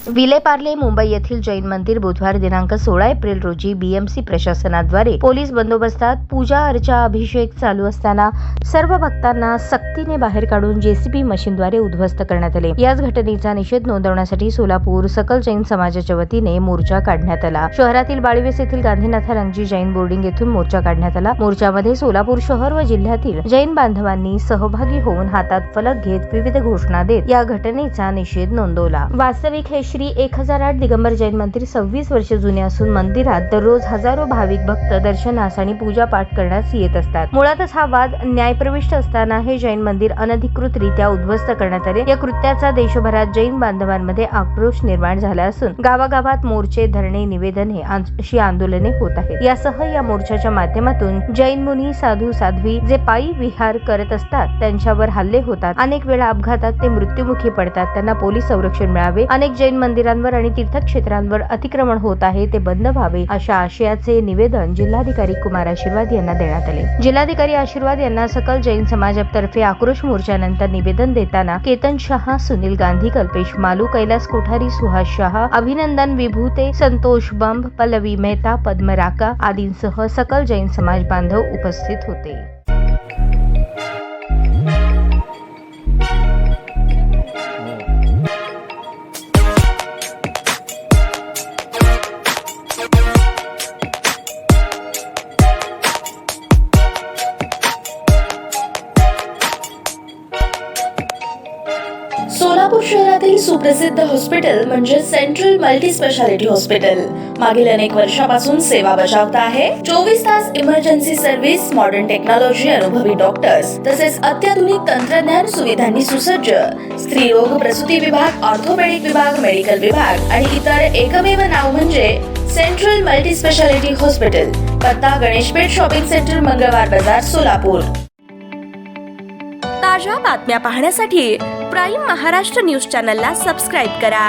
विलेपार्ले मुंबई येथील जैन मंदिर बुधवार दिनांक 16 एप्रिल रोजी बीएमसी प्रशासनाद्वारे पोलीस बंदोबस्तात पूजा अर्चा अभिषेक चालू असताना सर्व भक्तांना सक्तीने बाहेर काढून जेसीबी मशीनद्वारे उद्ध्वस्त करण्यात आले। याच घटनेचा निषेध नोंदवण्यासाठी सोलापूर सकल जैन समाजाच्या वतीने मोर्चा काढण्यात आला। शहरातील बाळीवेस येथील गांधीनाथ रंगजी जैन बोर्डिंग येथून मोर्चा काढण्यात आला। मोर्चामध्ये सोलापूर शहर व जिल्ह्यातील जैन बांधवांनी सहभागी होऊन हातात फलक घेत विविध घोषणा देत या घटनेचा निषेध नोंदवला। वास्तविक हे श्री 1008 दिगंबर जैन मंदिर 26 वर्ष जुने असून मंदिरात दररोज हजारो भाविक भक्त दर्शनास आणि पूजा पाठ करण्यास येत असतात। मुळातच हा वाद न्यायप्रविष्ट असताना हे जैन मंदिर अनधिकृतरित्या उद्ध्वस्त करण्यात आले। या कृत्याचा देशभरात जैन बांधवांमध्ये आक्रोश निर्माण झाला असून गावागावात मोर्चे, धरणे, निवेदने अशी आंदोलने होत आहेत। यासह या मोर्चाच्या माध्यमातून जैन मुनी, साधू साध्वी जे पायी विहार करत असतात त्यांच्यावर हल्ले होतात। अनेक वेळा अपघातात ते मृत्युमुखी पडतात। त्यांना पोलीस संरक्षण मिळावे। अनेक जैन मंदिरांवर आणि तीर्थक्षेत्रांवर अतिक्रमण होत आहे, ते बंद व्हावे अशा आशयाचे निवेदन जिल्हाधिकारी कुमार आशीर्वाद यांना देण्यात आले। जिल्हाधिकारी आशीर्वाद यांना सकल जैन समाजातर्फे आक्रोश मोर्चानंतर निवेदन देताना केतन शहा, सुनील गांधी, कल्पेश मालू, कैलास कोठारी, सुहास शहा, अभिनंदन विभूते, संतोष बंब, पल्लवी मेहता, पद्म राका आदींसह सकल जैन समाज बांधव उपस्थित होते। सोलापूर शहरातील सुप्रसिद्ध हॉस्पिटल म्हणजे सेंट्रल मल्टी स्पेशालिटी हॉस्पिटल मागील अनेक वर्षापासून सेवा बजावत आहे। 24 तास इमर्जन्सी सर्व्हिस, मॉडर्न टेक्नॉलॉजी, अनुभवी डॉक्टर्स तसेच अत्याधुनिक तंत्रज्ञान सुविधांनी सुसज्ज स्त्रीरोग प्रसूती विभाग, ऑर्थोपेडिक विभाग, मेडिकल विभाग आणि इतर एकमेव नाव म्हणजे सेंट्रल मल्टी स्पेशालिटी हॉस्पिटल। पत्ता गणेशपेठ शॉपिंग सेंटर, मंगळवार बाजार, सोलापूर। ताज्या बातम्या पाहण्यासाठी प्राईम महाराष्ट्र न्यूज चॅनलला सबस्क्राईब करा।